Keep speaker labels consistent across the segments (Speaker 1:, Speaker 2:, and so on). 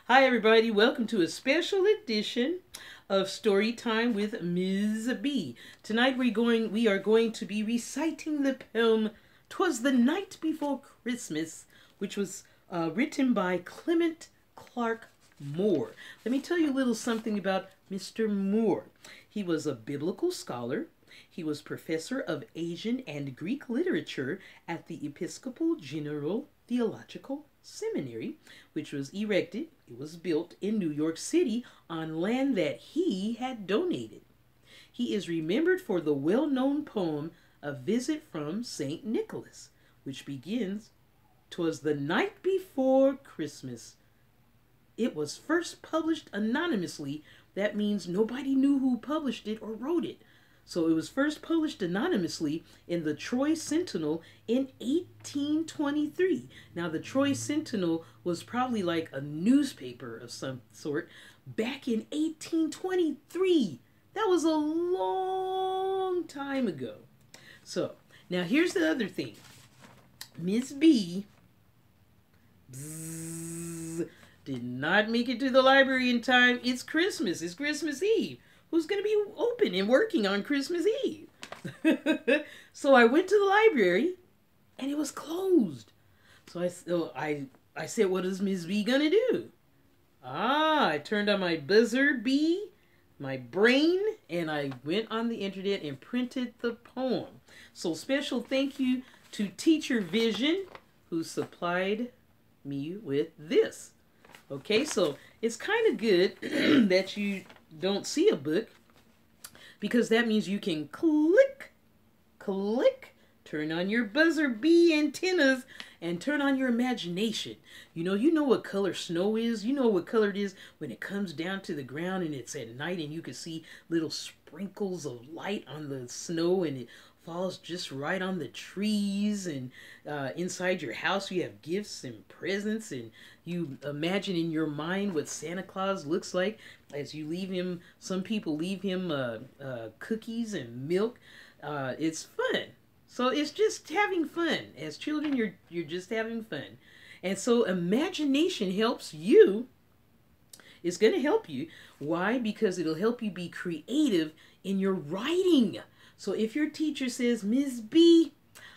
Speaker 1: Hi everybody, welcome to a special edition of Story Time with Ms. B. Tonight we are going to be reciting the poem "'Twas the Night Before Christmas," which was written by Clement Clarke Moore. Let me tell you a little something about Mr. Moore. He was a biblical scholar. He was professor of Asian and Greek literature at the Episcopal General Theological Seminary, which was erected, it was built in New York City on land that he had donated. He is remembered for the well-known poem "A Visit from St. Nicholas," which begins, "'Twas the night before Christmas." It was first published anonymously. That means nobody knew who published it or wrote it. So it was first published anonymously in the Troy Sentinel in 1823. Now the Troy Sentinel was probably like a newspaper of some sort back in 1823. That was a long time ago. So now here's the other thing. Miss B did not make it to the library in time. It's Christmas. It's Christmas Eve. Who's going to be open and working on Christmas Eve? So I went to the library and it was closed. So I said, what is Ms. B going to do? I turned on my buzzer bee, my brain, and I went on the internet and printed the poem. So special thank you to Teacher Vision, who supplied me with this. Okay, so it's kind of good that you don't see a book, because that means you can click, turn on your buzzer bee antennas and turn on your imagination. You know what color snow is. You know what color it is when it comes down to the ground and it's at night and you can see little sprinkles of light on the snow and it falls just right on the trees, and inside your house you have gifts and presents, and you imagine in your mind what Santa Claus looks like as you leave him. Some people leave him cookies and milk. It's fun. So it's just having fun. As children, you're just having fun. And so imagination helps you. It's going to help you. Why? Because it'll help you be creative in your writing. So if your teacher says, "Ms. B,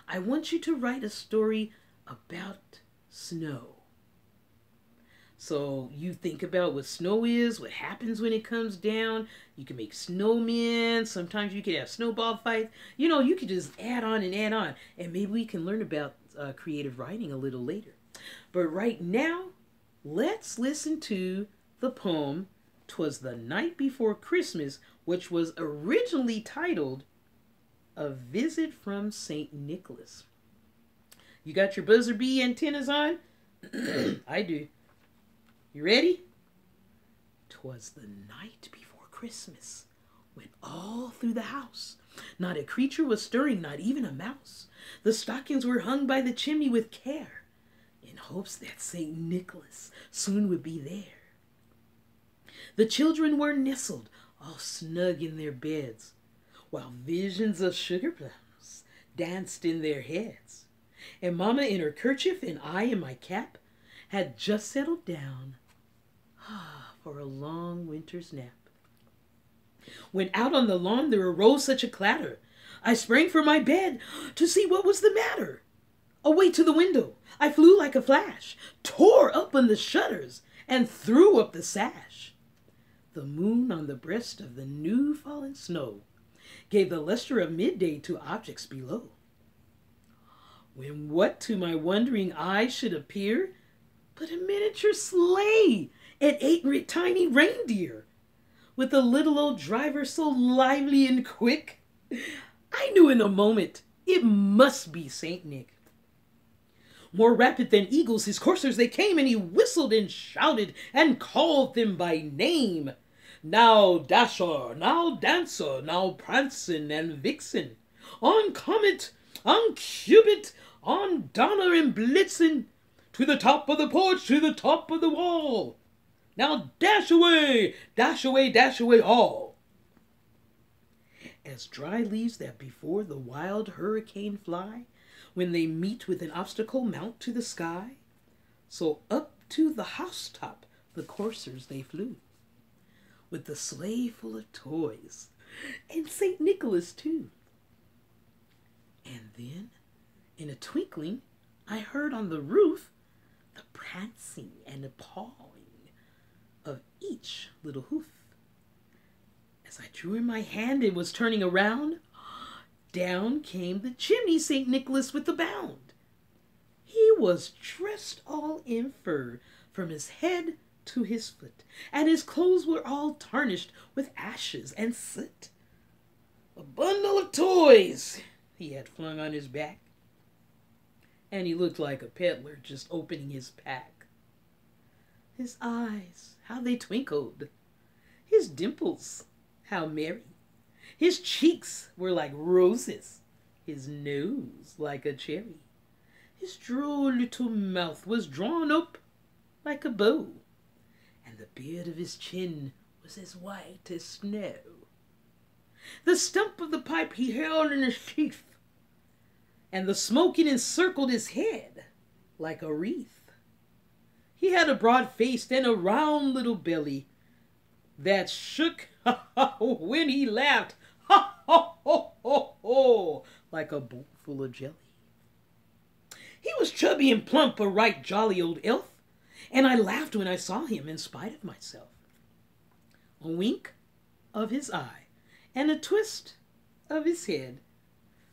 Speaker 1: I want you to write a story about snow." So you think about what snow is, what happens when it comes down. You can make snowmen. Sometimes you can have snowball fights. You could just add on and add on. And maybe we can learn about creative writing a little later. But right now, let's listen to the poem "'Twas the Night Before Christmas," which was originally titled "A Visit from St. Nicholas." You got your buzzer bee antennas on? I do. You ready? "'Twas the night before Christmas, when all through the house not a creature was stirring, not even a mouse. The stockings were hung by the chimney with care, in hopes that St. Nicholas soon would be there. The children were nestled all snug in their beds, while visions of sugar plums danced in their heads. And Mama in her kerchief and I in my cap had just settled down for a long winter's nap. When out on the lawn there arose such a clatter, I sprang from my bed to see what was the matter. Away to the window I flew like a flash, tore open the shutters, and threw up the sash. The moon on the breast of the new fallen snow gave the luster of midday to objects below. When what to my wondering eyes should appear but a miniature sleigh and 8 tiny reindeer, with a little old driver so lively and quick, I knew in a moment it must be Saint Nick. More rapid than eagles his coursers they came, and he whistled and shouted and called them by name. Now Dasher, now Dancer, now Prancin' and Vixen, on Comet, on Cupid, on Donner and Blitzen, to the top of the porch, to the top of the wall. Now dash away, dash away, dash away all. As dry leaves that before the wild hurricane fly, when they meet with an obstacle mount to the sky, so up to the housetop the coursers they flew, with the sleigh full of toys, and St. Nicholas too. And then, in a twinkling, I heard on the roof the prancing and the pawing of each little hoof. As I drew in my hand and was turning around, down came the chimney St. Nicholas with a bound. He was dressed all in fur from his head to his foot, and his clothes were all tarnished with ashes and soot. A bundle of toys he had flung on his back, and he looked like a peddler just opening his pack. His eyes, how they twinkled, his dimples, how merry. His cheeks were like roses, his nose like a cherry. His droll little mouth was drawn up like a bow, and the beard of his chin was as white as snow. The stump of the pipe he held in his teeth, and the smoke it encircled his head like a wreath. He had a broad face and a round little belly that shook when he laughed, ha ha ho ho ho, like a bowl full of jelly. He was chubby and plump, a right jolly old elf, and I laughed when I saw him in spite of myself. A wink of his eye and a twist of his head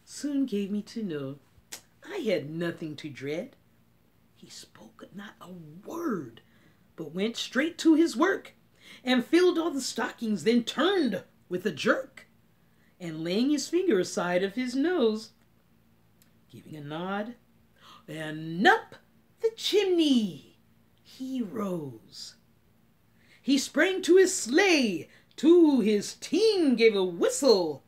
Speaker 1: soon gave me to know I had nothing to dread. He spoke not a word, but went straight to his work, and filled all the stockings, then turned with a jerk, and laying his finger aside of his nose, giving a nod, and up the chimney he rose. He sprang to his sleigh, to his team gave a whistle,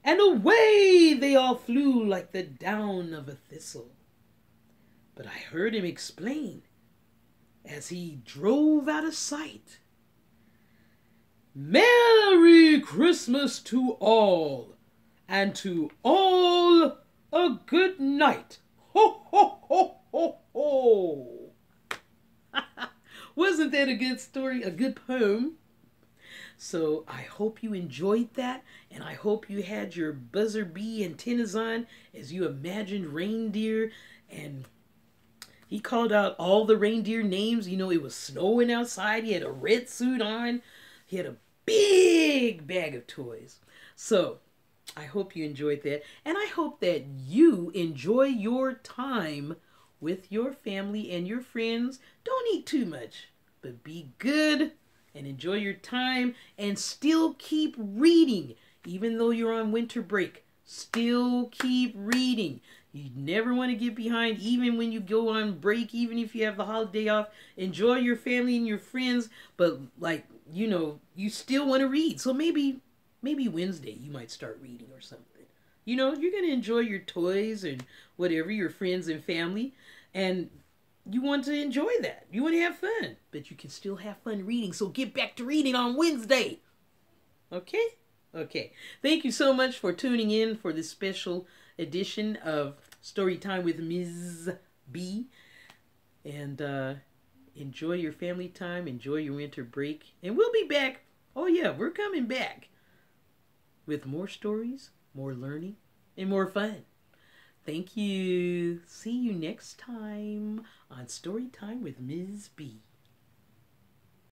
Speaker 1: and away they all flew like the down of a thistle. But I heard him explain, as he drove out of sight, "Merry Christmas to all, and to all a good night. Ho, ho, ho, ho, ho." Wasn't that a good story, a good poem? So I hope you enjoyed that, and I hope you had your buzzer bee antennas on as you imagined reindeer, and he called out all the reindeer names. You know, it was snowing outside. He had a red suit on. He had a big bag of toys. So I hope you enjoyed that, and I hope that you enjoy your time with your family and your friends. Don't eat too much, but be good and enjoy your time, and still keep reading. Even though you're on winter break, still keep reading. You never want to get behind, even when you go on break, even if you have the holiday off. Enjoy your family and your friends, but like, you know, you still want to read. So maybe Wednesday you might start reading or something. You know, you're going to enjoy your toys and whatever, your friends and family, and you want to enjoy that. You want to have fun, but you can still have fun reading. So get back to reading on Wednesday. Okay? Okay. Thank you so much for tuning in for this special edition of Story Time with Ms. B. And enjoy your family time. Enjoy your winter break. And we'll be back. Oh yeah, we're coming back with more stories, more learning, and more fun. Thank you. See you next time on Story Time with Ms. B.